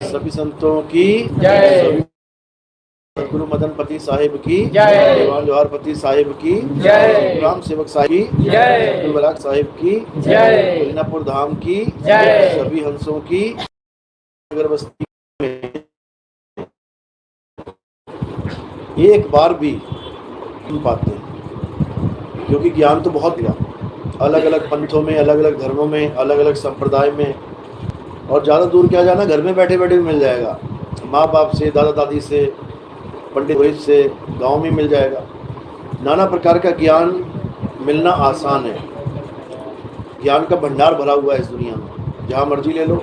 सभी संतों की जय। सभी सदगुरु मदनपति साहिब की जय। दीवान जवाहरपति साहिब की जय। राम सेवक साहिब की जय। अब्दुल बलाक साहिब की जय। मीनापुर धाम की जय। सभी हंसों की अगरबत्ती में एक बार भी सुन पाते हैं, क्योंकि ज्ञान तो बहुत मिला अलग अलग पंथों में, अलग अलग धर्मों में, अलग अलग संप्रदाय में। और ज़्यादा दूर क्या जाना, घर में बैठे बैठे भी मिल जाएगा। माँ बाप से, दादा दादी से, पंडित रोहित से, गांव में मिल जाएगा। नाना प्रकार का ज्ञान मिलना आसान है। ज्ञान का भंडार भरा हुआ है इस दुनिया में, जहाँ मर्जी ले लो।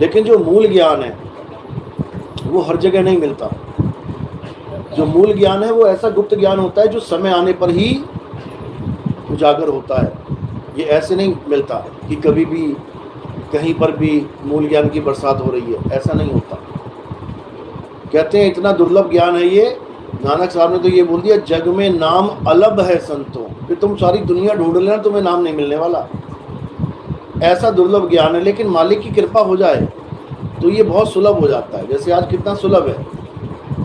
लेकिन जो मूल ज्ञान है वो हर जगह नहीं मिलता। जो मूल ज्ञान है वो ऐसा गुप्त ज्ञान होता है जो समय आने पर ही उजागर होता है। ये ऐसे नहीं मिलता कि कभी भी कहीं पर भी मूल ज्ञान की बरसात हो रही है, ऐसा नहीं होता। कहते हैं इतना दुर्लभ ज्ञान है ये। नानक साहब ने तो ये बोल दिया, जग में नाम अलग है संतों, कि तुम सारी दुनिया ढूंढ लेना, तुम्हें नाम नहीं मिलने वाला। ऐसा दुर्लभ ज्ञान है। लेकिन मालिक की कृपा हो जाए तो ये बहुत सुलभ हो जाता है। जैसे आज कितना सुलभ है,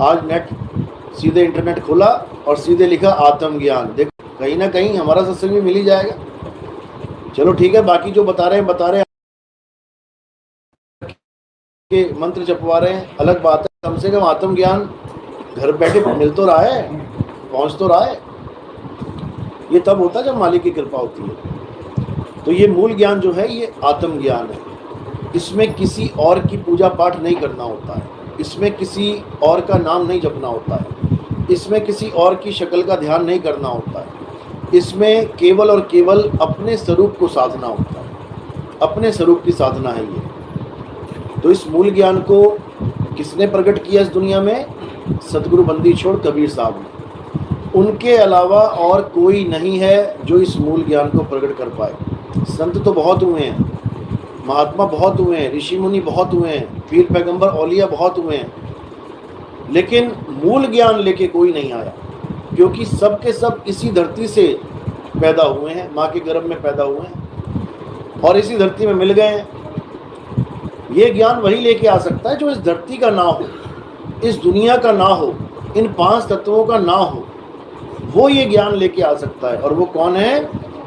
आज नेट, सीधे इंटरनेट खोला और सीधे लिखा आत्मज्ञान। देखो कहीं ना कहीं हमारा सत्संग भी मिल ही जाएगा। चलो ठीक है, बाकी जो बता रहे हैं के मंत्र जपवा रहे हैं, अलग बात है। कम से कम आत्मज्ञान घर बैठे मिल तो रहा है, पहुंच तो रहा है। ये तब होता है जब मालिक की कृपा होती है। तो ये मूल ज्ञान जो है ये आत्मज्ञान है। इसमें किसी और की पूजा पाठ नहीं करना होता है, इसमें किसी और का नाम नहीं जपना होता है, इसमें किसी और की शक्ल का ध्यान नहीं करना होता है। इसमें केवल और केवल अपने स्वरूप को साधना होता है। अपने स्वरूप की साधना है ये। तो इस मूल ज्ञान को किसने प्रकट किया इस दुनिया में? सतगुरु बंदी छोड़ कबीर साहब ने। उनके अलावा और कोई नहीं है जो इस मूल ज्ञान को प्रकट कर पाए। संत तो बहुत हुए हैं, महात्मा बहुत हुए हैं, ऋषि मुनि बहुत हुए हैं, पीर पैगंबर औलिया बहुत हुए हैं, लेकिन मूल ज्ञान लेके कोई नहीं आया। क्योंकि सब के सब इसी धरती से पैदा हुए हैं, माँ के गर्भ में पैदा हुए हैं और इसी धरती में मिल गए हैं। ये ज्ञान वही लेके आ सकता है जो इस धरती का ना हो, इस दुनिया का ना हो, इन 5 तत्वों का ना हो, वो ये ज्ञान लेके आ सकता है। और वो कौन है?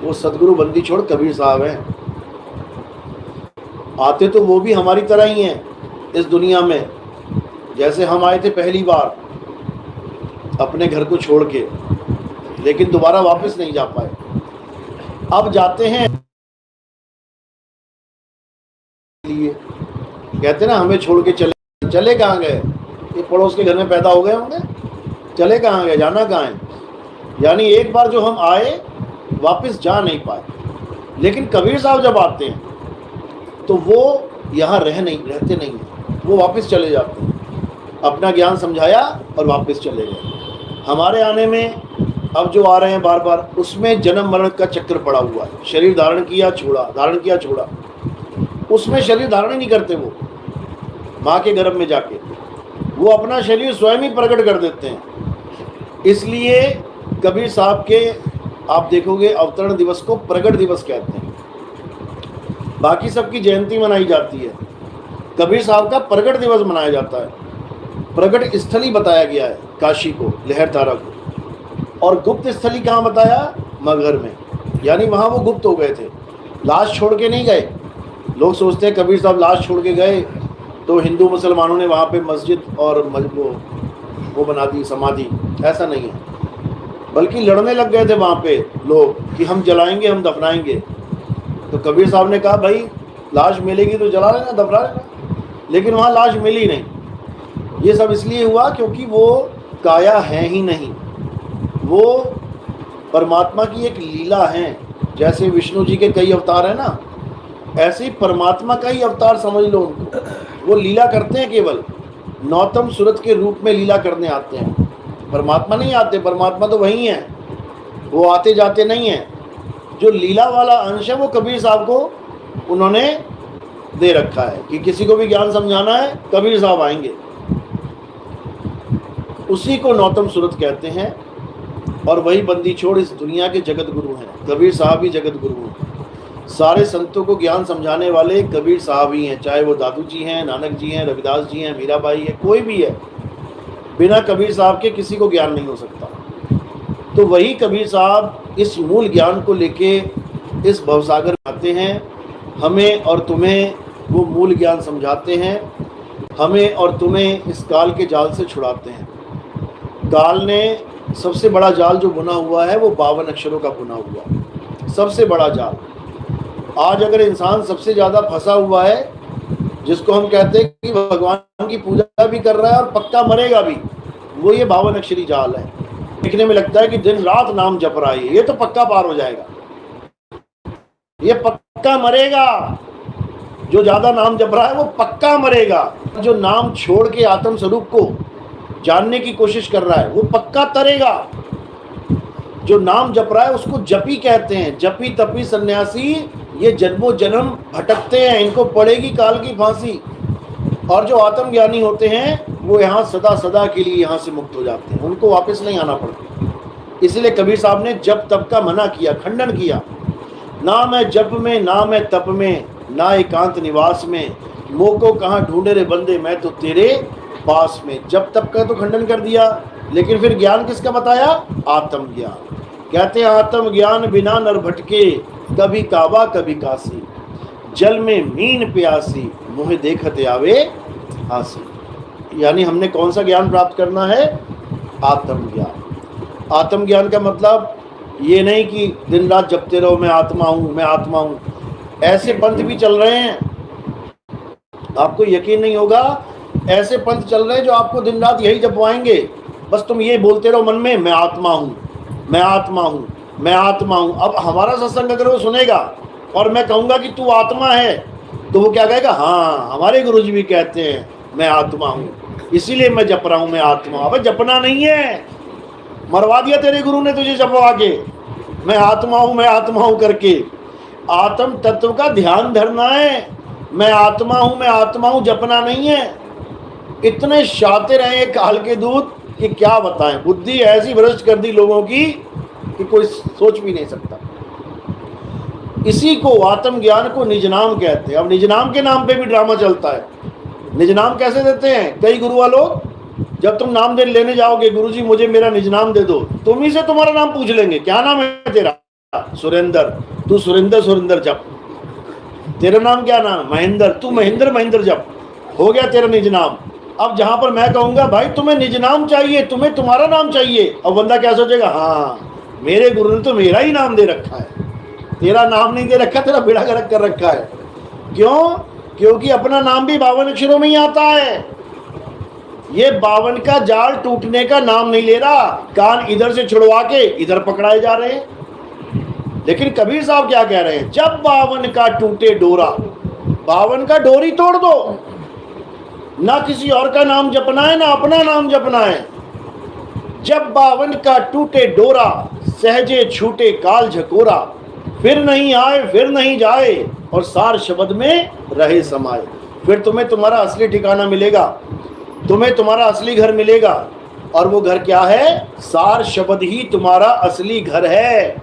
वो सतगुरु बंदी छोड़ कबीर साहब हैं। आते तो वो भी हमारी तरह ही हैं इस दुनिया में, जैसे हम आए थे पहली बार अपने घर को छोड़ के, लेकिन दोबारा वापस नहीं जा पाए। अब जाते हैं लिए, कहते ना हमें छोड़ के चले कहाँ गए? ये पड़ोस के घर में पैदा हो गए होंगे, चले कहाँ गए, जाना कहाँ है? यानी एक बार जो हम आए वापस जा नहीं पाए। लेकिन कबीर साहब जब आते हैं तो वो यहाँ रहते नहीं हैं, वो वापस चले जाते हैं। अपना ज्ञान समझाया और वापस चले गए। हमारे आने में अब जो आ रहे हैं बार बार, उसमें जन्म मरण का चक्कर पड़ा हुआ है। शरीर धारण किया छोड़ा, धारण किया छोड़ा, उसमें शरीर धारण ही नहीं करते। वो माँ के गर्भ में जाके वो अपना शरीर स्वयं ही प्रकट कर देते हैं। इसलिए कबीर साहब के आप देखोगे अवतरण दिवस को प्रकट दिवस कहते हैं। बाकी सबकी जयंती मनाई जाती है, कबीर साहब का प्रकट दिवस मनाया जाता है। प्रकट स्थली बताया गया है काशी को, लहरतारा को। और गुप्त स्थली कहाँ बताया? मगहर में। यानी वहाँ वो गुप्त हो गए थे, लाश छोड़ के नहीं गए। लोग सोचते हैं कबीर साहब लाश छोड़ के गए तो हिंदू मुसलमानों ने वहाँ पे मस्जिद और वो बना दी समाधि। ऐसा नहीं है, बल्कि लड़ने लग गए थे वहाँ पे लोग कि हम जलाएंगे, हम दफनाएंगे। तो कबीर साहब ने कहा भाई लाश मिलेगी तो जला लेना, दफना लेना। लेकिन वहाँ लाश मिली नहीं। ये सब इसलिए हुआ क्योंकि वो काया है ही नहीं, वो परमात्मा की एक लीला है। जैसे विष्णु जी के कई अवतार हैं ना, ऐसे ही परमात्मा का ही अवतार समझ लो उनको। वो लीला करते हैं, केवल नौतम सूरत के रूप में लीला करने आते हैं। परमात्मा नहीं आते, परमात्मा तो वही है, वो आते जाते नहीं हैं। जो लीला वाला अंश है वो कबीर साहब को उन्होंने दे रखा है कि किसी को भी ज्ञान समझाना है कबीर साहब आएंगे। उसी को नौतम सूरत कहते हैं। और वही बंदी छोड़ इस दुनिया के जगत गुरु हैं, कबीर साहब ही जगत गुरु हैं। सारे संतों को ज्ञान समझाने वाले कबीर साहब ही हैं, चाहे वो दादू जी हैं, नानक जी हैं, रविदास जी हैं, मीराबाई है, कोई भी है। बिना कबीर साहब के किसी को ज्ञान नहीं हो सकता। तो वही कबीर साहब इस मूल ज्ञान को लेके इस भवसागर में आते हैं, हमें और तुम्हें वो मूल ज्ञान समझाते हैं, हमें और तुम्हें इस काल के जाल से छुड़ाते हैं। काल ने सबसे बड़ा जाल जो बुना हुआ है वो 52 अक्षरों का बुना हुआ है, सबसे बड़ा जाल। आज अगर इंसान सबसे ज़्यादा फंसा हुआ है, जिसको हम कहते हैं कि भगवान की पूजा भी कर रहा है और पक्का मरेगा भी, वो ये 52 अक्षरी जाल है। देखने में लगता है कि दिन रात नाम जप रहा है, ये तो पक्का पार हो जाएगा, ये पक्का मरेगा। जो ज्यादा नाम जप रहा है वो पक्का मरेगा। जो नाम छोड़ के आत्म स्वरूप को जानने की कोशिश कर रहा है वो पक्का तरेगा। जो नाम जप रहा है उसको जपी कहते हैं। जपी तपी सन्यासी ये जन्मों जन्म भटकते हैं, इनको पड़ेगी काल की फांसी। और जो आत्मज्ञानी होते हैं वो यहाँ सदा सदा के लिए यहाँ से मुक्त हो जाते हैं, उनको वापस नहीं आना पड़ता। इसलिए कबीर साहब ने जप तप का मना किया, खंडन किया। ना मैं जप में, ना मैं तप में, ना एकांत निवास में, मोको कहाँ ढूंढे रे बंदे, मैं तो तेरे पास में। जप तप का तो खंडन कर दिया, लेकिन फिर ज्ञान किसका बताया? आत्मज्ञान। कहते हैं आत्मज्ञान बिना नर भटके, कभी काबा कभी काशी, जल में मीन प्यासी, मुँह देखते आवे हासी। यानी हमने कौन सा ज्ञान प्राप्त करना है? आत्मज्ञान। आत्मज्ञान का मतलब ये नहीं कि दिन रात जपते रहो मैं आत्मा हूँ, मैं आत्मा हूँ। ऐसे पंथ भी चल रहे हैं, आपको यकीन नहीं होगा, ऐसे पंथ चल रहे हैं जो आपको दिन रात यही जपवाएंगे। बस तुम ये बोलते रहो मन में, मैं आत्मा हूँ, मैं आत्मा हूँ, मैं आत्मा हूँ। अब हमारा सत्संग अगर वो सुनेगा और मैं कहूँगा कि तू आत्मा है, तो वो क्या कहेगा? हाँ, हमारे गुरुजी भी कहते हैं मैं आत्मा हूँ, इसीलिए मैं जप रहा हूँ, मैं आत्मा। अब जपना नहीं है, मरवा दिया तेरे गुरु ने तुझे जपवा के, मैं आत्मा हूँ, मैं आत्मा हूँ करके। आत्म तत्व का ध्यान धरना है, मैं आत्मा हूँ, मैं आत्मा हूँ, जपना नहीं है। इतने शातिर हैं ये काल के दूत कि क्या बताएं। बुद्धि ऐसी भ्रष्ट कर दी लोगों की कि कोई सोच भी नहीं सकता। इसी को आत्मज्ञान को निज नाम कहते हैं। अब निज नाम के नाम पे भी ड्रामा चलता है। निज नाम कैसे देते हैं कई गुरु वालों? जब तुम नाम दे लेने जाओगे, गुरुजी मुझे मेरा निज नाम दे दो, तुम ही से तुम्हारा नाम पूछ लेंगे, क्या नाम है तेरा? सुरेंद्र। तू सुरेंद्र सुरेंद्र जप। तेरा नाम क्या नाम? महेंद्र। तू महेंद्र महेंद्र जप। हो गया तेरा निज नाम। अब जहां पर मैं कहूंगा भाई तुम्हें निज नाम चाहिए, तुम्हें तुम्हारा नाम चाहिए, अब बंदा क्या सोचेगा? हाँ, मेरे गुरु ने तो मेरा ही नाम दे रखा है, तेरा नाम नहीं दे रखा, तेरा बेड़ा गर्क कर रखा है। क्यों? क्योंकि अपना नाम भी 52 अक्षरों में ही आता है। ये 52 का जाल टूटने का नाम नहीं ले रहा, कान इधर से छुड़वा के इधर पकड़ाए जा रहे हैं। लेकिन कबीर साहब क्या कह रहे हैं? जब 52 का टूटे डोरा, 52 का डोरी तोड़ दो, ना किसी और का नाम जपना है, ना अपना नाम जपना है। जब 52 का टूटे डोरा, सहजे छूटे काल झकोरा, फिर नहीं आए फिर नहीं जाए, और सार शब्द में रहे समाये। फिर तुम्हें तुम्हारा असली ठिकाना मिलेगा, तुम्हें तुम्हारा असली घर मिलेगा। और वो घर क्या है? सार शब्द ही तुम्हारा असली घर है।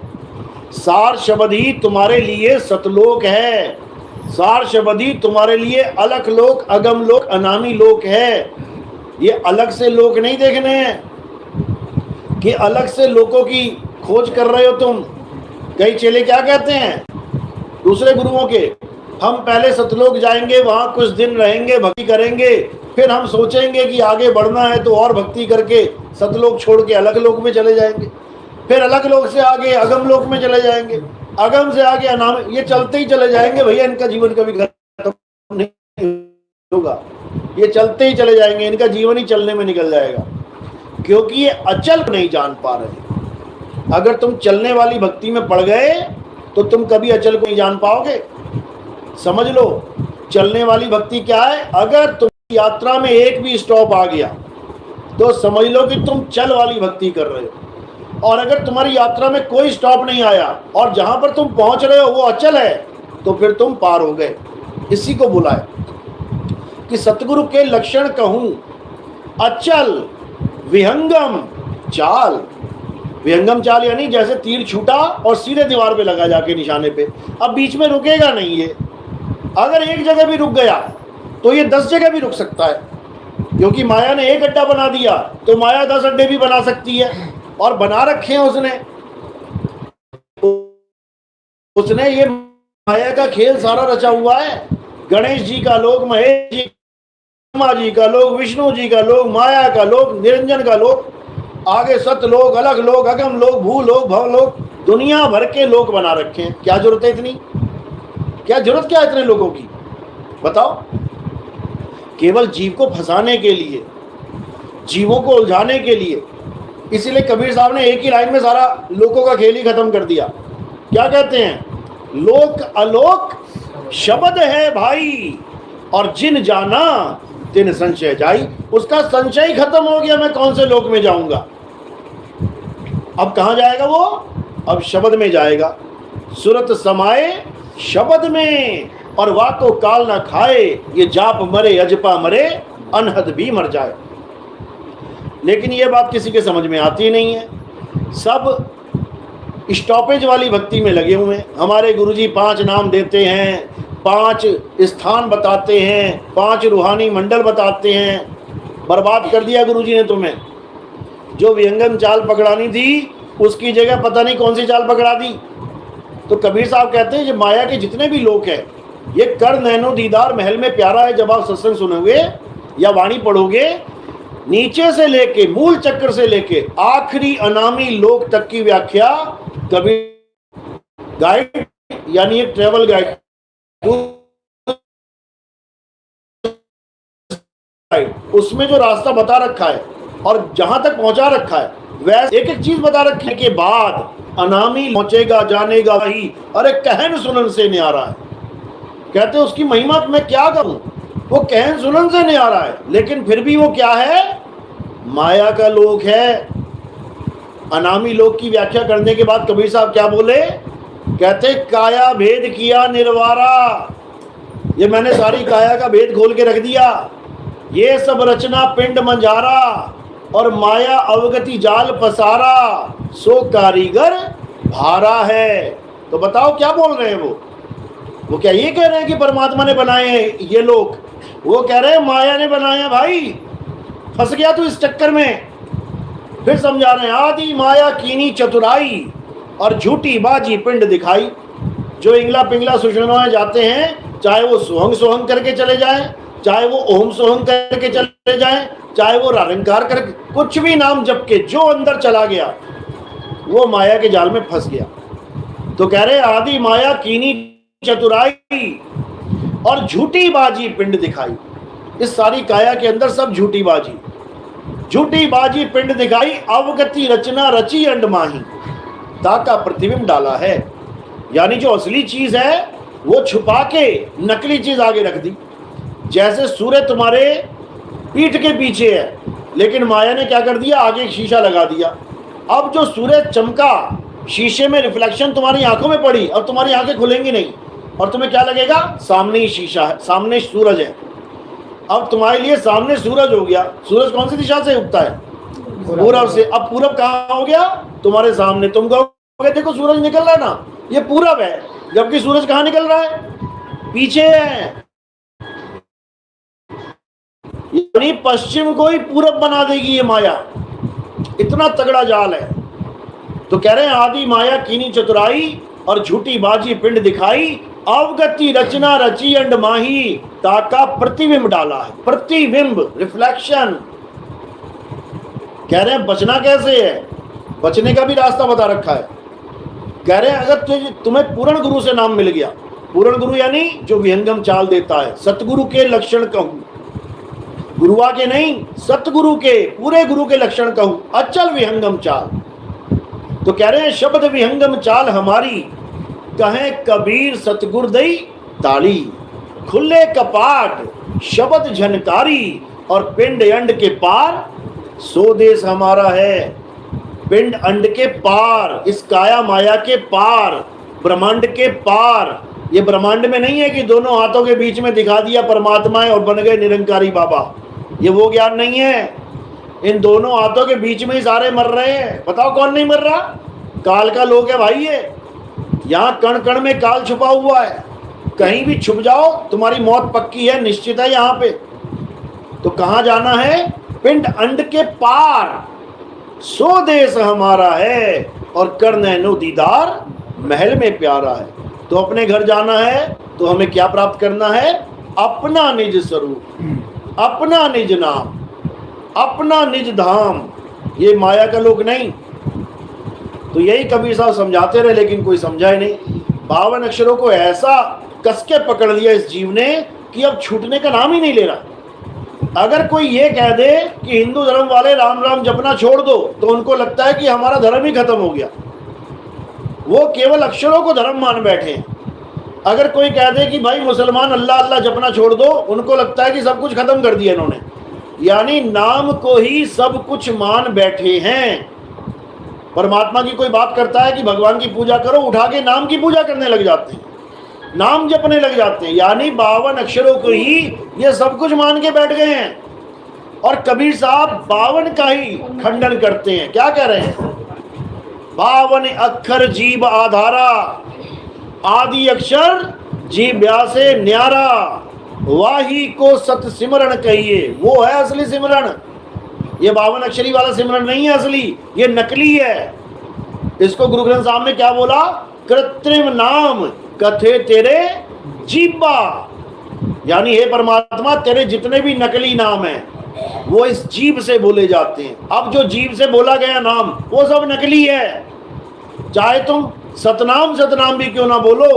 सार शब्द ही तुम्हारे लिए सतलोक है। सार शब्द ही तुम्हारे लिए अलख लोक, अगम लोक, अनामी लोक है। ये अलग से लोक नहीं देखने हैं कि अलग से लोकों की खोज कर रहे हो तुम। कई चेले क्या कहते हैं दूसरे गुरुओं के? हम पहले सतलोक जाएंगे, वहां कुछ दिन रहेंगे, भक्ति करेंगे, फिर हम सोचेंगे कि आगे बढ़ना है तो और भक्ति करके सतलोक छोड़ के अलग लोक में चले जाएंगे, फिर अलग लोक से आगे अगम लोक में चले जाएंगे, अगम से आगे अनाम। ये चलते ही चले जाएंगे भैया, इनका जीवन कभी खत्म नहीं होगा। ये चलते ही चले जाएंगे, इनका जीवन ही चलने में निकल जाएगा, क्योंकि ये अचल नहीं जान पा रहे। अगर तुम चलने वाली भक्ति में पड़ गए तो तुम कभी अचल को नहीं जान पाओगे। समझ लो, चलने वाली भक्ति क्या है? अगर तुम यात्रा में एक भी स्टॉप आ गया तो समझ लो कि तुम चल वाली भक्ति कर रहे हो। और अगर तुम्हारी यात्रा में कोई स्टॉप नहीं आया और जहां पर तुम पहुंच रहे हो वो अचल है, तो फिर तुम पार हो गए। इसी को बुलाए कि सतगुरु के लक्षण कहूं, अचल विहंगम चाल। विहंगम चाल यानी जैसे तीर छूटा और सीधे दीवार पे लगा जाके निशाने पे, अब बीच में रुकेगा नहीं ये। अगर एक जगह भी रुक गया तो ये 10 जगह भी रुक सकता है, क्योंकि माया ने एक अड्डा बना दिया तो माया 10 अड्डे भी बना सकती है, और बना रखे हैं उसने ये माया का खेल सारा रचा हुआ है। गणेश जी का लोक, महेश जी, ब्रह्मा जी का लोक, विष्णु जी का लोक, माया का लोक, निरंजन का लोक, आगे सतलोक, अलग लोक, अगम लोक, भूलोक, भवलोक, दुनिया भर के लोक बना रखे हैं। क्या जरूरत है इतनी? क्या जरूरत क्या है इतने लोगों की? बताओ। केवल जीव को फंसाने के लिए, जीवों को उलझाने के लिए। इसीलिए कबीर साहब ने एक ही लाइन में सारा लोकों का खेल ही खत्म कर दिया। क्या कहते हैं? लोक अलोक शब्द है भाई, और जिन जाना तिन संशय जाई। उसका संशय ही खत्म हो गया, मैं कौन से लोक में जाऊंगा। अब कहां जाएगा वो? अब शब्द में जाएगा। सुरत समाए शब्द में, और वाको काल ना खाए, ये जाप मरे अजपा मरे, अनहद भी मर जाए। लेकिन ये बात किसी के समझ में आती नहीं है। सब स्टॉपेज वाली भक्ति में लगे हुए हैं। हमारे गुरुजी 5 नाम देते हैं, 5 स्थान बताते हैं, 5 रूहानी मंडल बताते हैं। बर्बाद कर दिया गुरुजी ने तुम्हें। जो विहंगम चाल पकड़ानी थी उसकी जगह पता नहीं कौन सी चाल पकड़ा दी। तो कबीर साहब कहते हैं जो माया के जितने भी लोग हैं, ये कर नैनो दीदार महल में प्यारा है। जब आप सत्संग सुनोगे या वाणी पढ़ोगे, नीचे से लेके मूल चक्र से लेके आखिरी अनामी लोक तक की व्याख्या कबीर गाइड यानी एक ट्रेवल गाइड, उसमें जो रास्ता बता रखा है और जहां तक पहुंचा रखा है, वैसे एक एक चीज बता रखने के बाद अनामी पहुंचेगा जानेगा वही। अरे कहन सुनन से न्यारा है। कहते उसकी महिमा मैं क्या करूं, वो कहन सुनन से न्यारा है, लेकिन फिर भी वो क्या है? माया का लोक है। अनामी लोक की व्याख्या करने के बाद कबीर साहब क्या बोले? कहते काया भेद किया निर्वारा। ये मैंने सारी काया का भेद खोल के रख दिया। ये सब रचना पिंड मंजारा, और माया अवगति जाल पसारा, सो कारीगर भारा है। तो बताओ क्या बोल रहे हैं वो क्या ये कह रहे हैं कि परमात्मा ने बनाए हैं ये लोग? वो कह रहे हैं माया ने बनाया। भाई फंस गया तू इस चक्कर में। फिर समझा रहे हैं, आदि माया कीनी चतुराई, और झूठी बाजी पिंड दिखाई। जो इंगला पिंगला सुषमा जाते हैं, चाहे वो सोहंग सोहंग करके चले जाएं, चाहे वो ओम सोहंग करके चले जाएं, चाहे वो रंकार करके, कुछ भी नाम जप के जो अंदर चला गया वो माया के जाल में फंस गया। तो कह रहे आदि माया कीनी चतुराई और झूठी बाजी पिंड दिखाई। इस सारी काया के अंदर सब झूठी बाजी पिंड दिखाई। अवगति रचना रची अंड माही, ताका प्रतिबिंब डाला है। यानी जो असली चीज है वो छुपा के नकली चीज आगे रख दी। जैसे सूर्य तुम्हारे पीठ के पीछे है, लेकिन माया ने क्या कर दिया? आगे एक शीशा लगा दिया। अब जो सूर्य चमका, शीशे में रिफ्लेक्शन तुम्हारी आंखों में पड़ी, अब तुम्हारी आंखें खुलेंगी नहीं, और तुम्हें क्या लगेगा? सामने ही शीशा है, सामने सूरज है। अब तुम्हारे लिए सामने सूरज हो गया। सूरज कौन सी दिशा से उगता है? पूरब से। अब पूरब कहाँ हो गया? तुम्हारे सामने। तुम कहोगे देखो सूरज निकल रहा है ना, ये पूरब है, जबकि सूरज कहाँ निकल रहा है? पीछे है। यानी पश्चिम को ही पूरब बना देगी ये माया। इतना तगड़ा जाल है। तो कह रहे हैं आदि माया कीनी चतुराई और झूठी बाजी पिंड दिखाई। अवगति रचना रची अंड माही, ताका प्रतिबिंब डाला है। प्रतिबिंब, रिफ्लेक्शन। कह रहे हैं बचना कैसे है? बचने का भी रास्ता बता रखा है। कह रहे हैं अगर तुम्हें पूर्ण गुरु से नाम मिल गया, पूर्ण गुरु यानी जो विहंगम चाल देता है, सतगुरु के लक्षण कहूं, गुरुआ के नहीं, सतगुरु के, पूरे गुरु के लक्षण कहूं, अचल विहंगम चाल। तो कह रहे हैं शब्द विहंगम चाल हमारी, कहें कबीर सतगुर दई ताली। खुले कपाट शब्द झनकारी, और पिंड अंड के पार सो देश हमारा है। पिंड अंड के पार, इस काया माया के पार, ब्रह्मांड के पार। ये ब्रह्मांड में नहीं है कि दोनों हाथों के बीच में दिखा दिया परमात्मा है और बन गए निरंकारी बाबा। ये वो ज्ञान नहीं है। इन दोनों हाथों के बीच में ही सारे मर रहे हैं। बताओ कौन नहीं मर रहा? काल का लोक है भाई ये। यहां कण कण में काल छुपा हुआ है। कहीं भी छुप जाओ तुम्हारी मौत पक्की है, निश्चित है यहां पे। तो कहां जाना है? पिंड अंड के पार सो देश हमारा है, और कर नैनो दीदार महल में प्यारा है। तो अपने घर जाना है तो हमें क्या प्राप्त करना है? अपना निज स्वरूप, अपना निज नाम, अपना निज धाम, ये माया का लोक नहीं। तो यही कबीर साहब समझाते रहे, लेकिन कोई समझा ही नहीं। 52 अक्षरों को ऐसा कसके पकड़ लिया इस जीव ने कि अब छूटने का नाम ही नहीं ले रहा। अगर कोई ये कह दे कि हिंदू धर्म वाले राम राम जपना छोड़ दो, तो उनको लगता है कि हमारा धर्म ही खत्म हो गया। वो केवल अक्षरों को धर्म मान बैठे हैं। अगर कोई कह दे कि भाई मुसलमान अल्लाह अल्लाह जपना छोड़ दो, उनको लगता है कि सब कुछ खत्म कर दिया इन्होंने। यानी नाम को ही सब कुछ मान बैठे हैं। परमात्मा की कोई बात करता है कि भगवान की पूजा करो, उठा के नाम की पूजा करने लग जाते हैं, नाम जपने लग जाते हैं। यानी 52 अक्षरों को ही ये सब कुछ मान के बैठ गए हैं। और कबीर साहब 52 का ही खंडन करते हैं। क्या कह रहे हैं? 52 अक्षर जीव आधारा, आदि अक्षर जीव व्यासे न्यारा, वाही को सत सिमरण कहिए। वो है असली सिमरण। ये 52 अक्षरी वाला सिमरण नहीं है असली, ये नकली है। इसको गुरु ग्रंथ साहब ने क्या बोला? कृत्रिम नाम कथे तेरे जीवा। यानी हे परमात्मा, तेरे जितने भी नकली नाम हैं वो इस जीव से बोले जाते हैं। अब जो जीव से बोला गया नाम वो सब नकली है। चाहे तुम सतनाम सतनाम भी क्यों ना बोलो,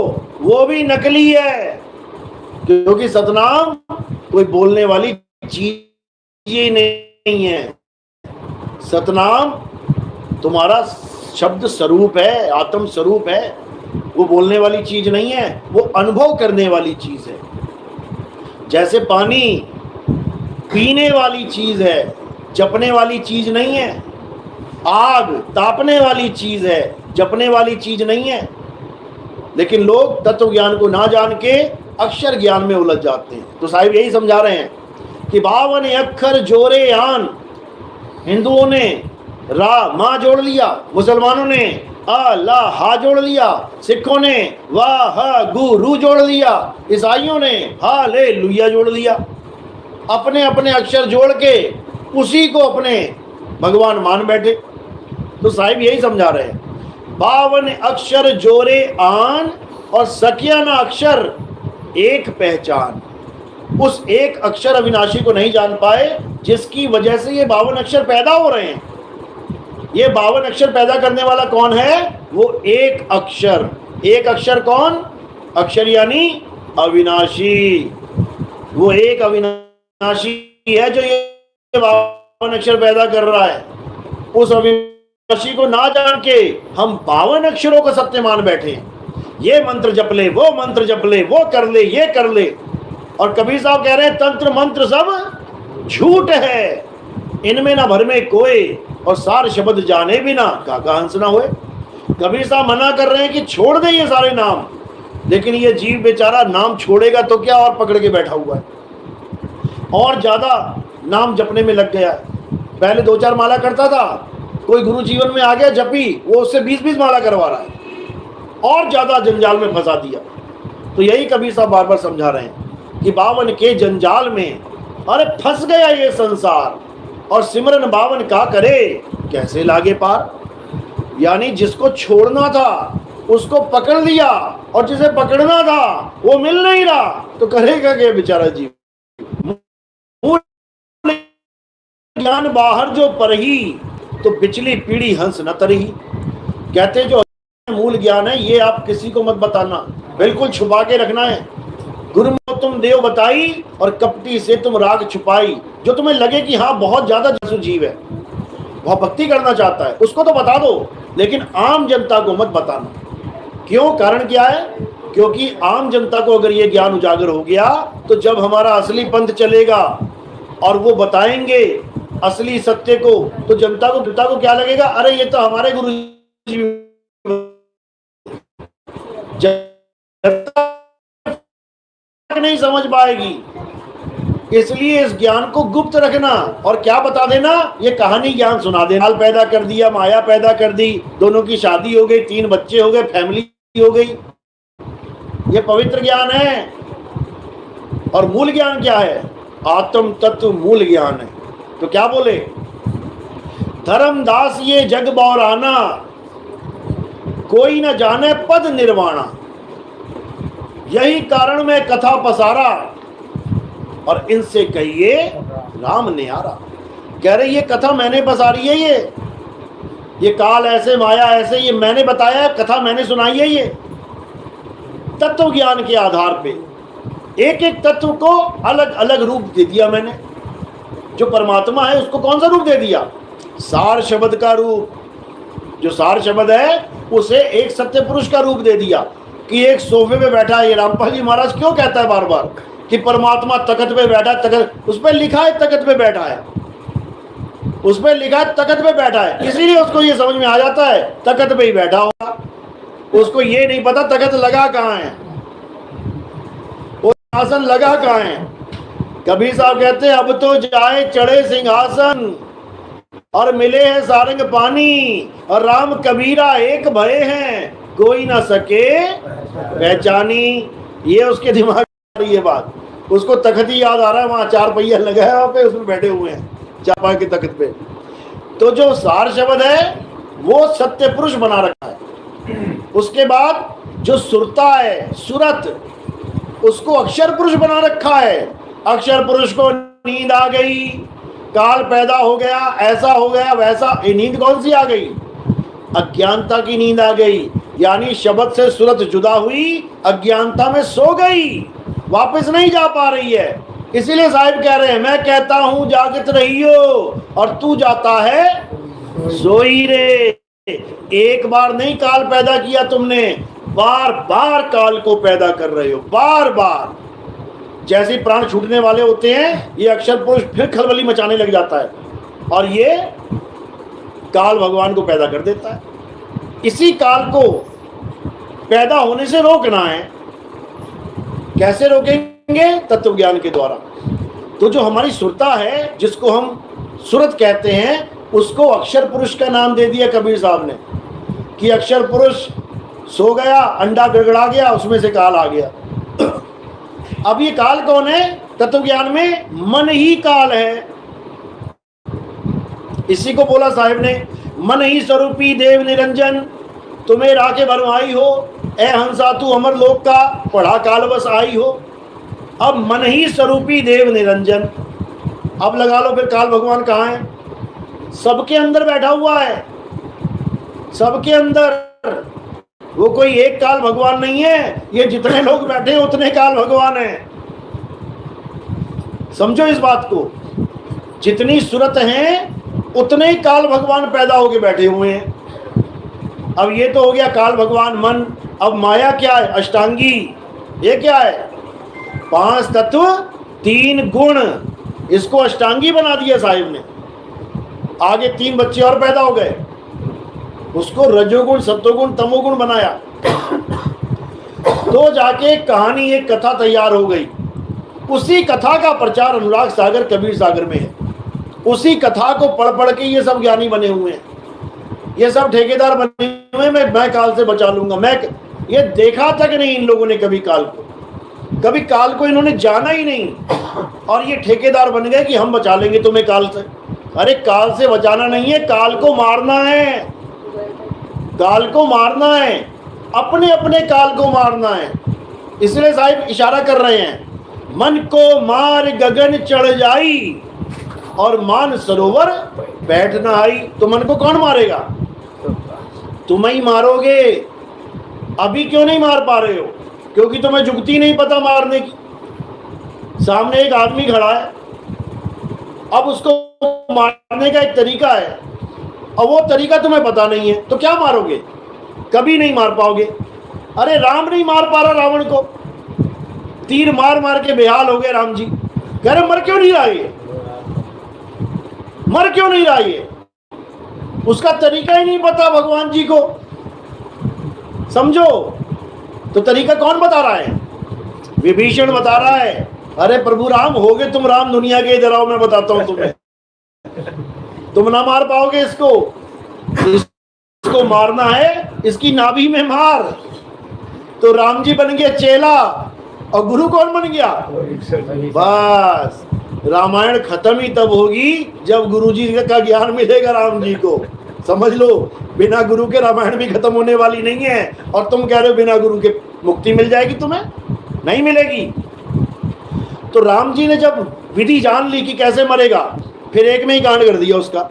वो भी नकली है। क्योंकि सतनाम कोई बोलने वाली चीज ही नहीं है। सतनाम तुम्हारा शब्द स्वरूप है, आत्म स्वरूप है। वो बोलने वाली चीज नहीं है, वो अनुभव करने वाली चीज है। जैसे पानी पीने वाली चीज है, जपने वाली चीज नहीं है। आग तापने वाली चीज है, जपने वाली चीज नहीं है। लेकिन लोग तत्व ज्ञान को ना जान के अक्षर ज्ञान में उलझ जाते हैं। तो साहिब यही समझा रहे हैं कि 52 अक्षर जोरे आन। हिंदुओं ने रा मा जोड़ लिया, मुसलमानों ने आ ला हा जोड़ लिया, सिखों ने वाह हा गु रू जोड़ लिया, ईसाइयों ने हा ले लुया जोड़ लिया। अपने अपने अक्षर जोड़ के उसी को अपने भगवान मान बैठे। तो साहिब यही समझा रहे हैं, 52 अक्षर जोरे आन, और सकिया ना अक्षर एक पहचान। उस एक अक्षर अविनाशी को नहीं जान पाए, जिसकी वजह से ये 52 अक्षर पैदा हो रहे हैं। ये 52 अक्षर पैदा करने वाला कौन है? वो एक अक्षर। एक अक्षर कौन? अक्षर यानी अविनाशी। वो एक अविनाशी है जो ये 52 अक्षर पैदा कर रहा है। उस अविनाशी को ना जान के हम 52 अक्षरों को सत्य मान बैठे हैं। ये मंत्र जप ले, वो मंत्र जप ले, वो कर ले, ये कर ले। और कबीर साहब कह रहे हैं तंत्र मंत्र सब झूठ है, इनमें ना भर में कोई, और सार शब्द जाने बिना काका हंस ना होए। कबीर साहब मना कर रहे हैं कि छोड़ दे ये सारे नाम, लेकिन ये जीव बेचारा नाम छोड़ेगा तो क्या, और पकड़ के बैठा हुआ है, और ज्यादा नाम जपने में लग गया। पहले 2-4 माला करता था, कोई गुरु जीवन में आ गया जपी, वो उससे 20-20 माला करवा रहा है, और ज्यादा जंजाल में फंसा दिया। तो यही कबीर साहब बार बार समझा रहे हैं कि 52 के जंजाल में अरे फंस गया ये संसार, और सिमरन 52 का करे कैसे लागे पार। यानी जिसको छोड़ना था उसको पकड़ लिया, और जिसे पकड़ना था वो मिल नहीं रहा, तो करेगा क्या बेचारा जीव। ज्ञान बाहर जो परही, तो पिछली पीढ़ी हंस न तरही। कहते जो मूल ज्ञान है ये आप किसी को मत बताना, बिल्कुल छुपा के रखना है। गुरु में तुम देव बताई, और कपटी से तुम राग छुपाई। जो तुम्हें लगे कि हाँ बहुत ज्यादा जसु जीव है, बहुत भक्ति करना चाहता है, उसको तो बता दो, लेकिन आम जनता को मत बताना। क्यों? कारण क्या है? क्योंकि आम जनता को अगर ये ज्ञान उजागर हो गया, तो जब हमारा असली पंथ चलेगा और वो बताएंगे असली सत्य को, तो जनता को क्या लगेगा? अरे ये तो हमारे गुरु जी नहीं समझ पाएगी। इसलिए इस ज्ञान को गुप्त रखना और क्या बता देना, ये कहानी ज्ञान सुना देना। काल पैदा कर दिया, माया पैदा कर दी, दोनों की शादी हो गई, 3 बच्चे हो गए, फैमिली हो गई। ये पवित्र ज्ञान है। और मूल ज्ञान क्या है? आत्म तत्व मूल ज्ञान है। तो क्या बोले, धर्मदास ये जग बौराना, कोई न जाने पद निर्वाणा, यही कारण में कथा पसारा, और इनसे कहिए राम न्यारा। कह रहे ये कथा मैंने पसारी है, ये काल ऐसे, माया ऐसे, ये मैंने बताया, कथा मैंने सुनाई है। ये तत्व ज्ञान के आधार पे एक एक तत्व को अलग अलग रूप दे दिया मैंने। जो परमात्मा है उसको कौन सा रूप दे दिया? सार शब्द का रूप। जो सार शब्द है उसे एक सत्य पुरुष का रूप दे दिया कि एक सोफे पे बैठा है। ये रामपाल जी महाराज क्यों कहता है बार बार कि परमात्मा तख्त पे बैठा है, तख्त उस पर लिखा है तख्त पे बैठा है, उस पर लिखा है तख्त पे बैठा है, इसीलिए उसको ये समझ में आ जाता है तख्त पे ही बैठा होगा। उसको ये नहीं पता तख्त लगा कहाँ है, वो आसन लगा कहाँ है। कबीर साहब कहते हैं अब तो जाए चढ़े सिंहासन और मिले हैं सारंग पानी, और राम कबीरा एक भये हैं कोई ना सके पहचानी। ये उसके दिमाग में आ रही है बात। उसको तख्त ही याद आ रहा है, वहां 4 पहिया लगा है, वहां पे उसमें बैठे हुए हैं चापा के तख्त पे। तो जो सार शब्द है वो सत्य पुरुष बना रखा है। उसके बाद जो सुरता है, सुरत, उसको अक्षर पुरुष बना रखा है। अक्षर पुरुष को नींद आ गई, काल पैदा हो गया, ऐसा हो गया वैसा। ये नींद कौन सी आ गई? अज्ञानता की नींद आ गई, यानी शब्द से सुरत जुदा हुई, अज्ञानता में सो गई, वापस नहीं जा पा रही है। इसीलिए साहिब कह रहे हैं मैं कहता हूं जागत रहियो और तू जाता है सोई रे। एक बार नहीं काल पैदा किया तुमने, बार बार काल को पैदा कर रहे हो, बार बार। जैसे प्राण छूटने वाले होते हैं ये अक्षर पुरुष फिर खलबली मचाने लग जाता है और ये काल भगवान को पैदा कर देता है। इसी काल को पैदा होने से रोकना है। कैसे रोकेंगे? तत्व ज्ञान के द्वारा। तो जो हमारी सुरता है, जिसको हम सुरत कहते हैं, उसको अक्षर पुरुष का नाम दे दिया कबीर साहब ने कि अक्षर पुरुष सो गया, अंडा गड़गड़ा गया, उसमें से काल आ गया। अब ये काल कौन है? तत्व ज्ञान में मन ही काल है। इसी को बोला साहिब ने, मन ही स्वरूपी देव निरंजन, तुम्हें राखे भरवाई हो, ए हंसा तू अमर लोक का, पढ़ा काल बस आई हो। अब मन ही स्वरूपी देव निरंजन, अब लगा लो फिर काल भगवान कहाँ है? सबके अंदर बैठा हुआ है, सबके अंदर। वो कोई एक काल भगवान नहीं है, ये जितने लोग बैठे हैं उतने काल भगवान हैं। समझो इस बात को, जितनी सूरत है उतने ही काल भगवान पैदा होके बैठे हुए हैं। अब ये तो हो गया काल भगवान मन। अब माया क्या है? अष्टांगी। ये क्या है? 5 तत्व 3 गुण, इसको अष्टांगी बना दिया साहिब ने। आगे 3 बच्चे और पैदा हो गए, उसको रजोगुण सत्वगुण तमोगुण बनाया। तो जाके कहानी, एक कथा तैयार हो गई। उसी कथा का प्रचार अनुराग सागर कबीर सागर में है। उसी कथा को पढ़ पढ़ के ये सब ज्ञानी बने हुए हैं, ये सब ठेकेदार बने हुए हैं। मैं काल से बचा लूंगा। मैं ये देखा तक नहीं इन लोगों ने कभी काल को, कभी काल को इन्होंने जाना ही नहीं, और ये ठेकेदार बन गए कि हम बचा लेंगे तुम्हें काल से। अरे काल से बचाना नहीं है, काल को मारना है। काल को मारना है, अपने अपने काल को मारना है। इसलिए साहिब इशारा कर रहे हैं, मन को मार गगन चढ़ जाई और मान सरोवर बैठ न आई। तो मन को कौन मारेगा? तुम ही मारोगे। अभी क्यों नहीं मार पा रहे हो? क्योंकि तुम्हें जुगती नहीं पता मारने की। सामने एक आदमी खड़ा है, अब उसको मारने का एक तरीका है, और वो तरीका तुम्हें पता नहीं है, तो क्या मारोगे? कभी नहीं मार पाओगे। अरे राम नहीं मार पा रहा रावण को, तीर मार मार के बेहाल हो गए राम जी। कह रहे मर क्यों नहीं रहा ये? मर क्यों नहीं रहा ये? उसका तरीका ही नहीं पता भगवान जी को। समझो, तो तरीका कौन बता रहा है? विभीषण बता रहा है। अरे प्रभु राम हो गए तुम राम, दुनिया के इधर आओ, मैं बताता हूं तुम्हें। तुम ना मार पाओगे इसको। इसको मारना है, इसकी नाभि में मार। तो राम जी बन गए चेला और गुरु कौन बन गया? बस रामायण खत्म ही तब होगी जब गुरु जी का ज्ञान मिलेगा राम जी को। समझ लो, बिना गुरु के रामायण भी खत्म होने वाली नहीं है। और तुम कह रहे हो बिना गुरु के मुक्ति मिल जाएगी? तुम्हें नहीं मिलेगी। तो राम जी ने जब विधि जान ली कि कैसे मरेगा, फिर एक में ही कांड कर दिया उसका।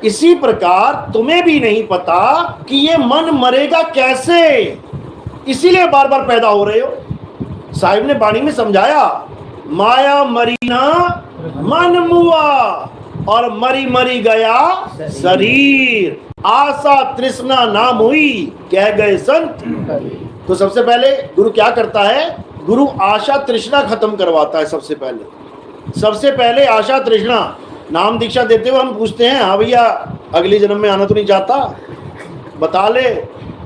इसी प्रकार तुम्हें भी नहीं पता कि ये मन मरेगा कैसे, इसीलिए बार बार पैदा हो रहे हो। साहिब ने वाणी में समझाया, माया मरीना मन मुआ और मरी मरी गया शरीर, आशा तृष्णा नाम हुई कह गए संत। तो सबसे पहले गुरु क्या करता है? गुरु आशा तृष्णा खत्म करवाता है। सबसे पहले आशा तृष्णा। नाम दीक्षा देते हुए हम पूछते हैं, हाँ भैया अगले जन्म में आना तो नहीं चाहता? बता ले।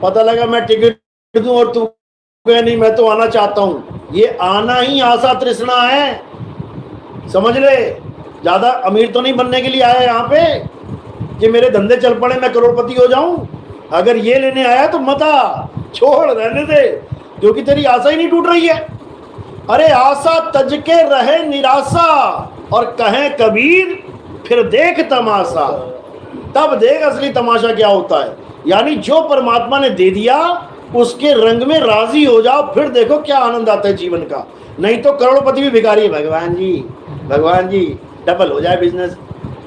पता लगा मैं टिकट दूं और तू कहे नहीं मैं तो आना चाहता हूं। ये आना ही आशा तृष्णा है, समझ ले। ज्यादा अमीर तो नहीं बनने के लिए आया यहाँ पे कि मेरे धंधे चल पड़े, मैं करोड़पति हो जाऊं। अगर ये लेने आया तो मत आ, छोड़, रहने दे, क्योंकि तेरी आशा ही नहीं टूट रही है। अरे आशा तज के रहे निराशा, और कहें कबीर फिर देख तमाशा। तब देख असली तमाशा क्या होता है। यानी जो परमात्मा ने दे दिया उसके रंग में राजी हो जाओ, फिर देखो क्या आनंद आता है जीवन का। नहीं तो करोड़पति भी भिखारी है। भगवान जी डबल हो जाए बिजनेस।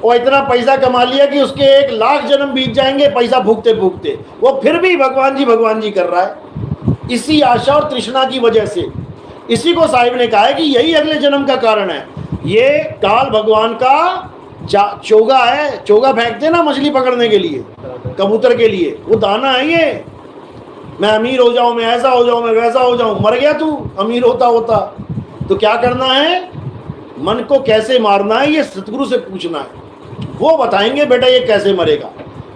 वो इतना पैसा कमा लिया कि उसके 1,00,000 जन्म बीत जाएंगे पैसा भूखते भूखते, वो फिर भी भगवान जी कर रहा है। इसी आशा और तृष्णा की वजह से। इसी को साहिब ने कहा है कि यही अगले जन्म का कारण है। ये काल भगवान का चोगा है। चोगा फेंकते ना मछली पकड़ने के लिए, कबूतर के लिए, वो दाना है ये। मैं अमीर हो जाऊं, मैं ऐसा हो जाऊं, मैं वैसा हो जाऊं। मर गया तू अमीर होता। तो क्या करना है? मन को कैसे मारना है ये सतगुरु से पूछना है। वो बताएंगे बेटा ये कैसे मरेगा।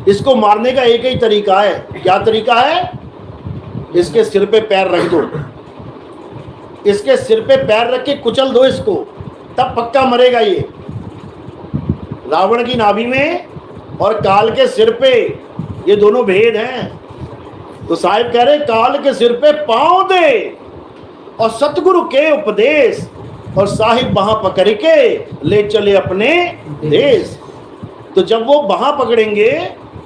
इसको मारने का एक ही तरीका है। क्या तरीका है? इसके सिर पे पैर रख दो, इसके सिर पे पैर रख के कुचल दो इसको, तब पक्का मरेगा ये। रावण की नाभि में और काल के सिर पे ये दोनों भेद हैं। तो साहिब कह रहे काल के सिर पे पांव दे और सतगुरु के उपदेश, और साहिब वहां पकड़ के ले चले अपने देश। तो जब वो वहां पकड़ेंगे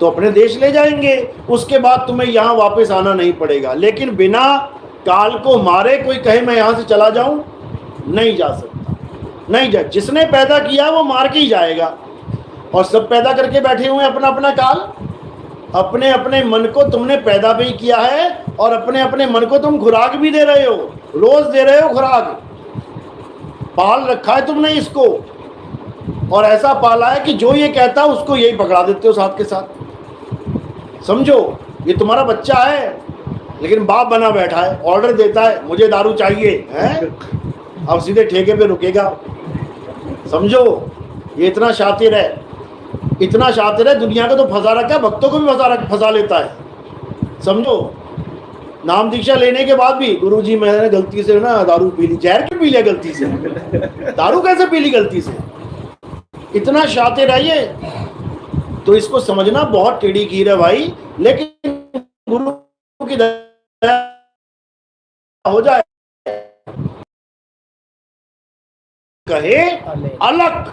तो अपने देश ले जाएंगे। उसके बाद तुम्हें यहां वापस आना नहीं पड़ेगा। लेकिन बिना काल को मारे कोई कहे मैं यहां से चला जाऊं, नहीं जा सकता, नहीं जा। जिसने पैदा किया वो मार के ही जाएगा। और सब पैदा करके बैठे हुए अपना अपना काल। अपने अपने मन को तुमने पैदा भी किया है और अपने अपने मन को तुम खुराक भी दे रहे हो, रोज दे रहे हो खुराक। पाल रखा है तुमने इसको, और ऐसा पाला है कि जो ये कहता है उसको यही पकड़ा देते हो साथ के साथ। समझो ये तुम्हारा बच्चा है लेकिन बाप बना बैठा है, ऑर्डर देता है मुझे दारू चाहिए है, अब सीधे ठेके पे रुकेगा। समझो ये इतना शातिर है, इतना शातिर है। दुनिया को तो फंसा रखा है, भक्तों को भी फंसा लेता है। समझो नाम दीक्षा लेने के बाद भी, गुरुजी मैंने गलती से ना दारू पी ली। जहर क्यों पी लिया गलती से? दारू कैसे पी ली गलती से? इतना शातिर है ये। तो इसको समझना बहुत टेढ़ी कीर है भाई। लेकिन गुरु की दया हो जाए, कहे अलख,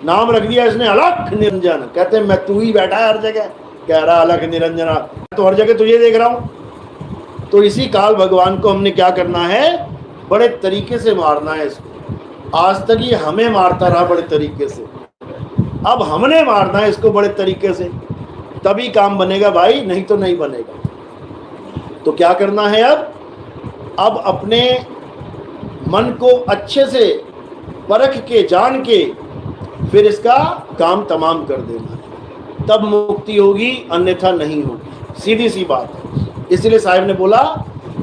नाम रख दिया इसने अलख निरंजन। कहते हैं मैं तू ही बैठा है हर जगह, कह रहा अलख निरंजना, तो हर जगह तुझे देख रहा हूं। तो इसी काल भगवान को हमने क्या करना है? बड़े तरीके से मारना है इसको। आज तक ये हमें मारता रहा बड़े तरीके से, अब हमने मारना है इसको बड़े तरीके से, तभी काम बनेगा भाई, नहीं तो नहीं बनेगा। तो क्या करना है अब अपने मन को अच्छे से परख के जान के फिर इसका काम तमाम कर देना है, तब मुक्ति होगी, अन्यथा नहीं होगी। सीधी सी बात है। इसलिए साहिब ने बोला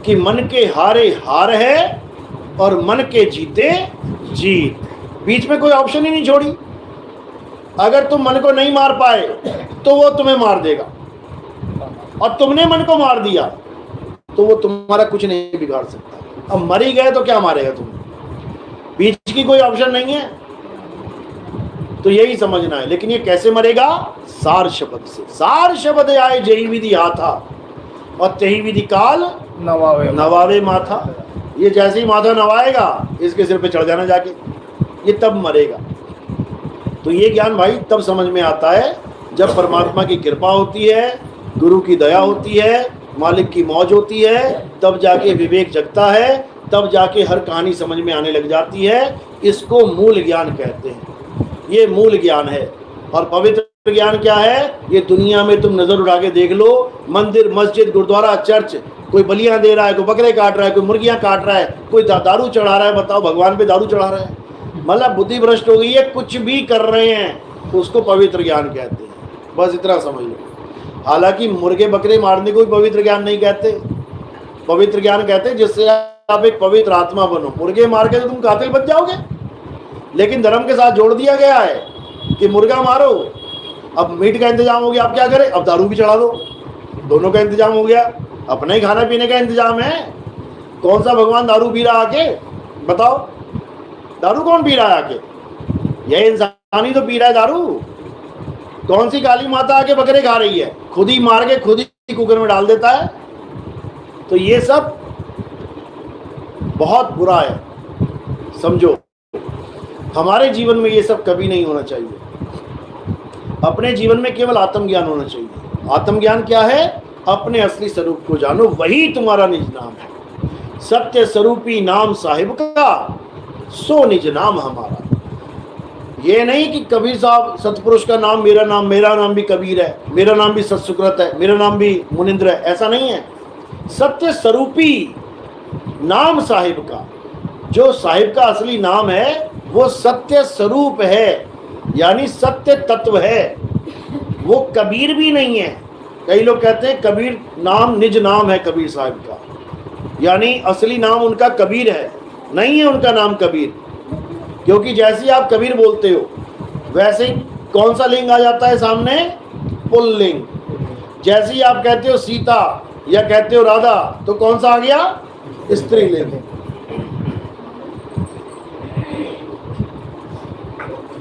कि मन के हारे हार है और मन के जीते जीत। बीच में कोई ऑप्शन ही नहीं छोड़ी। अगर तुम मन को नहीं मार पाए तो वो तुम्हें मार देगा, और तुमने मन को मार दिया तो वो तुम्हारा कुछ नहीं बिगाड़ सकता। अब मर ही गए तो क्या मारेगा तुम्हें? बीच की कोई ऑप्शन नहीं है। तो यही समझना है। लेकिन ये कैसे मरेगा? सार शब्द से। सार शब्द आए जही विधि हाथा और तही विधि काल नवावे माथा। ये जैसे ही माथा नवाएगा इसके सिर पे चढ़ जाना जाके, ये तब मरेगा। तो ये ज्ञान भाई तब समझ में आता है जब परमात्मा की कृपा होती है, गुरु की दया होती है, मालिक की मौज होती है, तब जाके विवेक जगता है, तब जाके हर कहानी समझ में आने लग जाती है। इसको मूल ज्ञान कहते हैं। ये मूल ज्ञान है। और पवित्र ज्ञान क्या है? ये दुनिया में तुम नजर उड़ा के देख लो, मंदिर, मस्जिद, गुरुद्वारा, चर्च, कोई बलियां दे रहा है, कोई बकरे काट रहा है, कोई मुर्गियां काट रहा है, कोई दारू चढ़ा रहा है। बताओ, भगवान पे दारू चढ़ा रहा है, मतलब बुद्धि भ्रष्ट हो गई है। कुछ भी कर रहे हैं तो उसको पवित्र ज्ञान कहते हैं। बस इतना समझ लो। हालांकि मुर्गे बकरे मारने को भी पवित्र ज्ञान नहीं कहते। पवित्र ज्ञान कहते हैं जिससे आप एक पवित्र आत्मा बनो। मुर्गे मार के तो तुम कातिल बन जाओगे, लेकिन धर्म के साथ जोड़ दिया गया है कि मुर्गा मारो, अब मीट का इंतजाम हो गया, अब क्या करें? अब दारू भी चढ़ा दो। दोनों का इंतजाम हो गया, अपना ही खाना पीने का इंतजाम है। कौन सा भगवान दारू पी रहा आके? बताओ, दारू कौन पी रहा है आके? यह इंसान ही तो पी रहा है दारू। कौन सी काली माता आके बकरे खा रही है? खुद ही मार के खुद ही कुकर में डाल देता है। तो ये सब बहुत बुरा है, समझो। हमारे जीवन में ये सब कभी नहीं होना चाहिए। अपने जीवन में केवल आत्मज्ञान होना चाहिए। आत्मज्ञान क्या है? अपने असली स्वरूप को जानो, वही तुम्हारा निज नाम है। सत्य स्वरूपी नाम साहिब का, सो निज नाम हमारा। ये नहीं कि कबीर साहब सतपुरुष का नाम मेरा नाम भी कबीर है, मेरा नाम भी सतसुकृत है, मेरा नाम भी मुनिंद्र है, ऐसा नहीं है। सत्य स्वरूपी नाम साहिब का, जो साहिब का असली नाम है वो सत्य स्वरूप है, यानी सत्य तत्व है। वो कबीर भी नहीं है। कई लोग कहते हैं कबीर नाम निज नाम है कबीर साहब का, यानी असली नाम उनका कबीर है। नहीं है उनका नाम कबीर, क्योंकि जैसे ही आप कबीर बोलते हो वैसे ही कौन सा लिंग आ जाता है सामने? पुल्लिंग। जैसे ही आप कहते हो सीता या कहते हो राधा तो कौन सा आ गया? स्त्रीलिंग।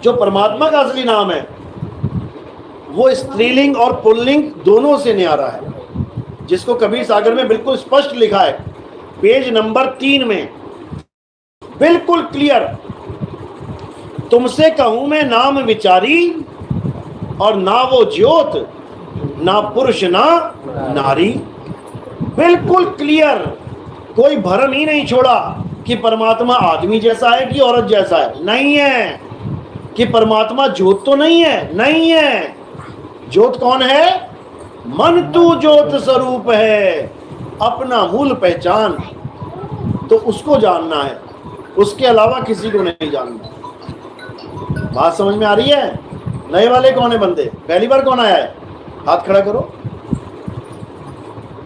जो परमात्मा का असली नाम है वो स्त्रीलिंग और पुल्लिंग दोनों से न्यारा है, जिसको कबीर सागर में बिल्कुल स्पष्ट लिखा है, पेज नंबर 3 में बिल्कुल क्लियर। तुमसे कहूं मैं नाम विचारी, और ना वो ज्योत ना पुरुष ना नारी। बिल्कुल क्लियर, कोई भ्रम ही नहीं छोड़ा कि परमात्मा आदमी जैसा है कि औरत जैसा है। नहीं है। कि परमात्मा ज्योत तो नहीं है, नहीं है। ज्योत कौन है? मन तू ज्योत स्वरूप है, अपना मूल पहचान। तो उसको जानना है, उसके अलावा किसी को नहीं जानना। बात समझ में आ रही है? नए वाले कौन है बंदे? पहली बार कौन आया है? हाथ खड़ा करो।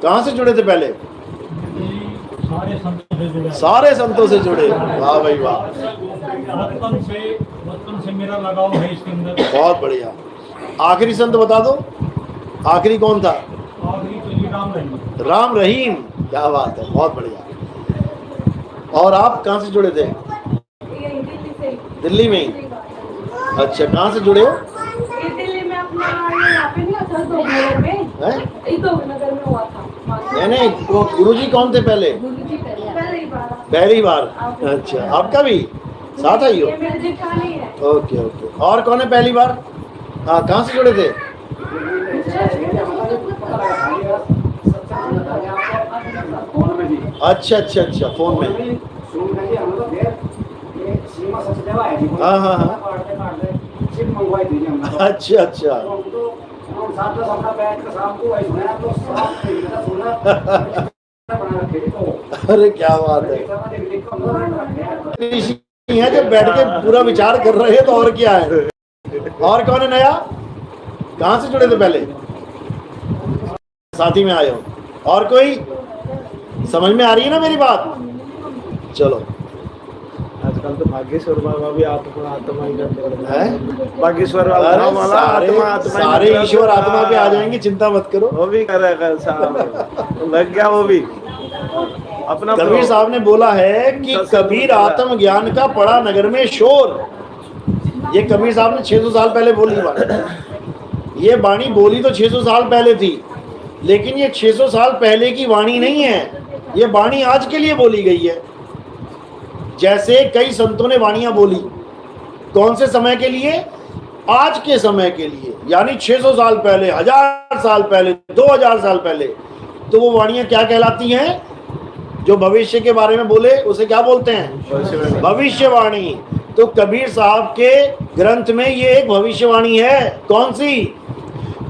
कहां से जुड़े थे पहले? सारे संतों से जुड़े। वाह भाई वाह, बचपन से मेरा लगाव है इसके अंदर। बहुत बढ़िया। आखिरी संत बता दो, आखिरी कौन था? आखिरी तो ये राम रहीम। राम रहीम, क्या बात है, बहुत बढ़िया। और आप कहाँ से जुड़े थे? दिल्ली में ही। अच्छा, कहाँ से जुड़े हो? दिल्ली में अपना यहाँ पे नहीं होता, तो नगर में, तो नगर में हुआ था। नहीं, गुरुजी कौन थे पहले? गुरुजी पहली बार। अच्छा, आपका भी साथ आई हो? ये मेरे जेठानी है। Okay okay. और कौन है पहली बार? हाँ, कहाँ से जुड़े थे? अच्छा अच्छा अच्छा, फोन में। हाँ हाँ हाँ, अच्छा अच्छा। अरे क्या बात है, ऋषि हैं जब बैठ के पूरा विचार कर रहे हैं तो और क्या है। और कौन है नया? कहाँ से जुड़े थे पहले? साथी में आए हो। और कोई? समझ में आ रही है ना मेरी बात? चलो। आजकल तो भाग्येश्वर बाबा भी आत्मा ही करते हैं। भाग्येश्वर सारे ईश्वर आत्मा पे आ जाएंगे, चिंता मत करो। वो भी कर रहा है, लग गया वो भी। अपना कबीर साहब ने बोला है कि कबीर आत्म ज्ञान का पड़ा नगर में शोर। ये कबीर साहब ने 600 साल पहले बोली बात। ये वाणी बोली तो 600 साल पहले थी, लेकिन ये 600 साल पहले की वाणी नहीं है, ये वाणी आज के लिए बोली गई है। जैसे कई संतों ने वाणियां बोली, कौन से समय के लिए? आज के समय के लिए, यानी 600 साल पहले, 1000 साल पहले, 2000 साल पहले। तो वो वाणियां क्या कहलाती हैं? जो भविष्य के बारे में बोले उसे क्या बोलते हैं? भविष्यवाणी। तो कबीर साहब के ग्रंथ में ये एक भविष्यवाणी है। कौन सी?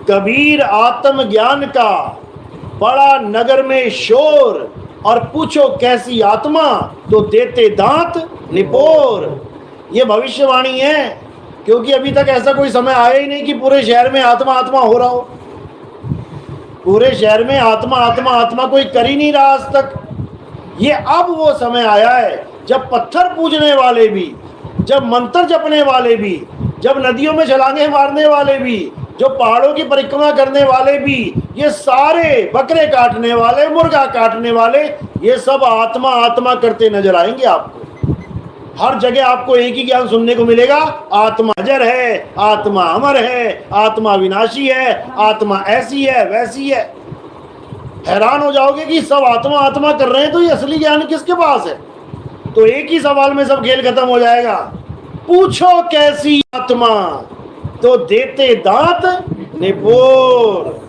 कबीर आत्म ज्ञान का बड़ा नगर में शोर, और पूछो कैसी आत्मा तो देते दांत निपोर। ये भविष्यवाणी है, क्योंकि अभी तक ऐसा कोई समय आया ही नहीं कि पूरे शहर में आत्मा आत्मा हो रहा हो। पूरे शहर में आत्मा आत्मा आत्मा कोई कर ही नहीं रहा आज तक। ये अब वो समय आया है जब पत्थर पूजने वाले भी, जब मंत्र जपने वाले भी, जब नदियों में छलांगे मारने वाले भी, जो पहाड़ों की परिक्रमा करने वाले भी, ये सारे बकरे काटने वाले, मुर्गा काटने वाले, ये सब आत्मा आत्मा करते नजर आएंगे आपको। हर जगह आपको एक ही ज्ञान सुनने को मिलेगा, आत्मा अजर है, आत्मा अमर है, आत्मा विनाशी है, आत्मा ऐसी है वैसी है। हैरान हो जाओगे कि सब आत्मा आत्मा कर रहे हैं, तो ये असली ज्ञान किसके पास है? तो एक ही सवाल में सब खेल खत्म हो जाएगा। पूछो कैसी आत्मा तो देते दांत निपोर।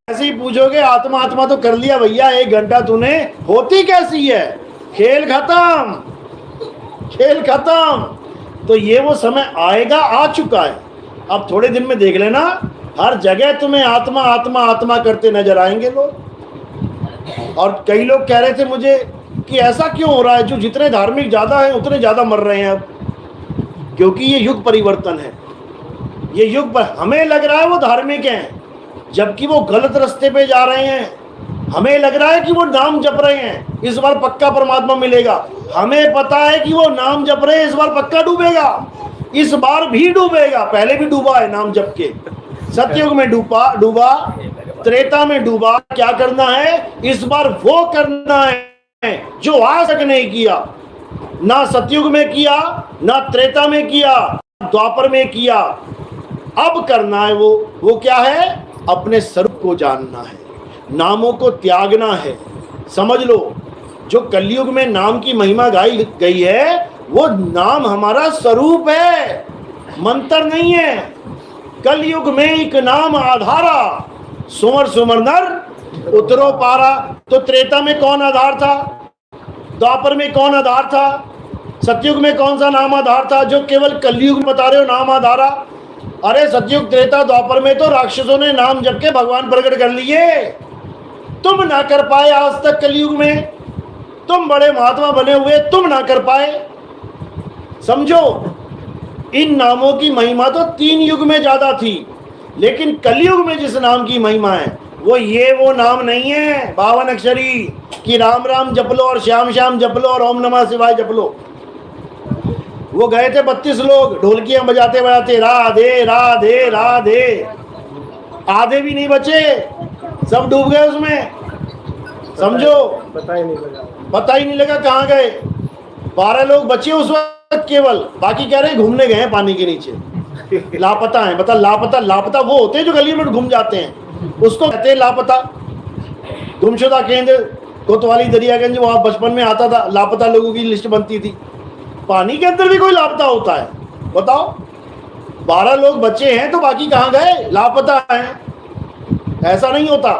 ऐसे ही पूछोगे आत्मा आत्मा तो कर लिया भैया, 1 घंटा तूने, होती कैसी है? खेल खत्म, खेल खत्म। तो ये वो समय आएगा, आ चुका है। अब थोड़े दिन में देख लेना, हर जगह तुम्हें आत्मा आत्मा आत्मा करते नजर आएंगे लोग। और कई लोग कह रहे थे मुझे कि ऐसा क्यों हो रहा है, जो जितने धार्मिक ज्यादा हैं उतने ज्यादा मर रहे हैं अब, क्योंकि ये युग परिवर्तन है। ये युग पर हमें लग रहा है वो धार्मिक हैं, जबकि वो गलत रास्ते पे जा रहे हैं। हमें लग रहा है कि वो नाम जप रहे हैं, इस बार पक्का परमात्मा मिलेगा। हमें पता है कि वो नाम जप रहे हैं, इस बार पक्का डूबेगा, इस बार भी डूबेगा। पहले भी डूबा है नाम जप के, सतयुग में डूबा, त्रेता में डूबा। क्या करना है इस बार? वो करना है जो आज तक नहीं किया, ना सतयुग में किया, ना त्रेता में किया, द्वापर में किया। अब करना है वो क्या है? अपने स्वरूप को जानना है, नामों को त्यागना है। समझ लो, जो कलयुग में नाम की महिमा गाई गई है, वो नाम हमारा स्वरूप है, मंत्र नहीं है। कलयुग में एक नाम आधारा, सुमर सुमर नर उतरो पारा। तो त्रेता में कौन आधार था? द्वापर में कौन आधार था? सतयुग में कौन सा नाम आधार था जो केवल कलयुग में बता रहे हो नाम आधारा? अरे सतयुग त्रेता द्वापर में तो राक्षसों ने नाम जप के भगवान प्रकट कर लिए, तुम ना कर पाए आज तक। कलयुग में तुम बड़े महात्मा बने हुए, तुम ना कर पाए। समझो, इन नामों की महिमा तो 3 युग में ज्यादा थी, लेकिन कलयुग में जिस नाम की महिमा है वो नाम नहीं है 52 अक्षरी कि राम राम जप लो और श्याम श्याम जप लो और ओम नमः शिवाय जप लो। वो गए थे 32 लोग ढोलकियां बजाते बजाते, राधे राधे राधे, आधे भी नहीं बचे, सब डूब गए उसमें। समझो, पता ही नहीं लगा कहाँ गए। 12 लोग बचे उस वक्त केवल, बाकी कह रहे हैं घूमने गए हैं पानी के नीचे, लापता है। बता, लापता वो होते हैं जो गली में घूम जाते हैं, उसको कहते हैं लापता। गुमशुदा केंद्र कोतवाली दरियागंज, वहां बचपन में आता था, लापता लोगों की लिस्ट बनती थी। पानी के अंदर भी कोई लापता होता है? बताओ, 12 लोग बचे हैं तो बाकी कहाँ गए? लापता हैं। ऐसा नहीं होता।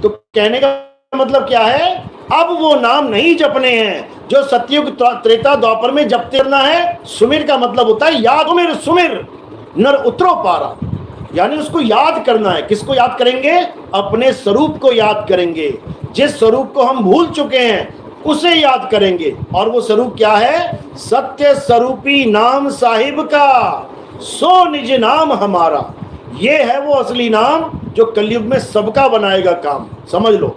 तो कहने का मतलब क्या है? अब वो नाम नहीं जपने हैं जो सतयुग त्रेता द्वापर में जपते रहना है। सुमिर का मतलब होता है याद। सुमिर नर उतरो पारा, यानी उसको याद करना है। किसको याद करेंगे? अपने स्वरूप को याद करेंगे। जिस स्वरूप को हम भूल चुके हैं उसे याद करेंगे। और वो स्वरूप क्या है? सत्य स्वरूपी नाम साहिब का, सो निज नाम हमारा। ये है वो असली नाम जो कलयुग में सबका बनाएगा काम। समझ लो।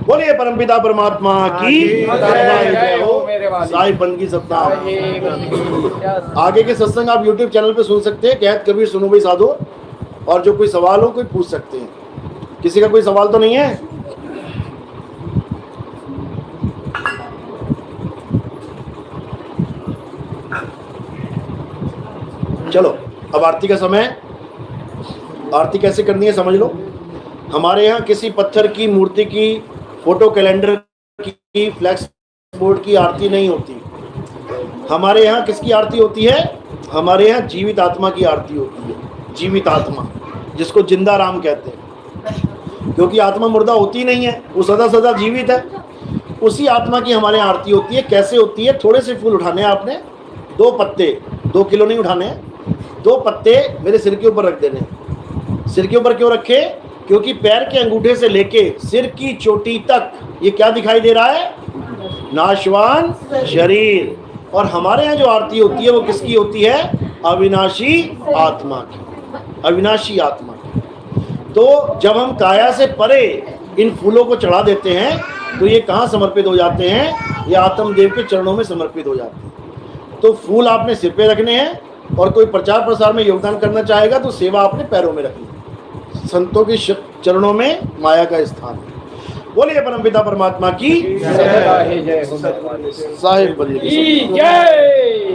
बोलिए परमपिता परमात्मा की जय हो। साहिब बन की सत्ता। आगे के सत्संग आप YouTube चैनल पे सुन सकते हैं, कहत कबीर सुनो भाई साधो। और जो कोई सवाल हो कोई पूछ सकते हैं। किसी का कोई सवाल तो नहीं है? चलो अब आरती का समय है। आरती कैसे करनी है समझ लो। हमारे यहाँ किसी पत्थर की मूर्ति की, फोटो कैलेंडर की, फ्लैक्स बोर्ड की आरती नहीं होती। हमारे यहाँ किसकी आरती होती है? हमारे यहाँ जीवित आत्मा की आरती होती है। जीवित आत्मा, जिसको जिंदा राम कहते हैं, क्योंकि आत्मा मुर्दा होती नहीं है, वो सदा सदा जीवित है। उसी आत्मा की हमारे यहाँ आरती होती है। कैसे होती है? थोड़े से फूल उठाने हैं आपने, 2 पत्ते, 2 किलो नहीं उठाने हैं, 2 पत्ते मेरे सिर के ऊपर रख देने। सिर के ऊपर क्यों रखे? क्योंकि पैर के अंगूठे से लेके सिर की चोटी तक ये क्या दिखाई दे रहा है? नाशवान शरीर। और हमारे यहाँ जो आरती होती है वो किसकी होती है? अविनाशी आत्मा की, अविनाशी आत्मा की। तो जब हम काया से परे इन फूलों को चढ़ा देते हैं तो ये कहाँ समर्पित हो जाते हैं? ये आत्मदेव के चरणों में समर्पित हो जाते हैं। तो फूल आपने सिर पे रखने हैं, और कोई प्रचार प्रसार में योगदान करना चाहेगा तो सेवा आपने पैरों में रखनी है। संतों के चरणों में माया का स्थान है। बोलिए परमपिता परमात्मा की जय हो। साहिब बलिए जय।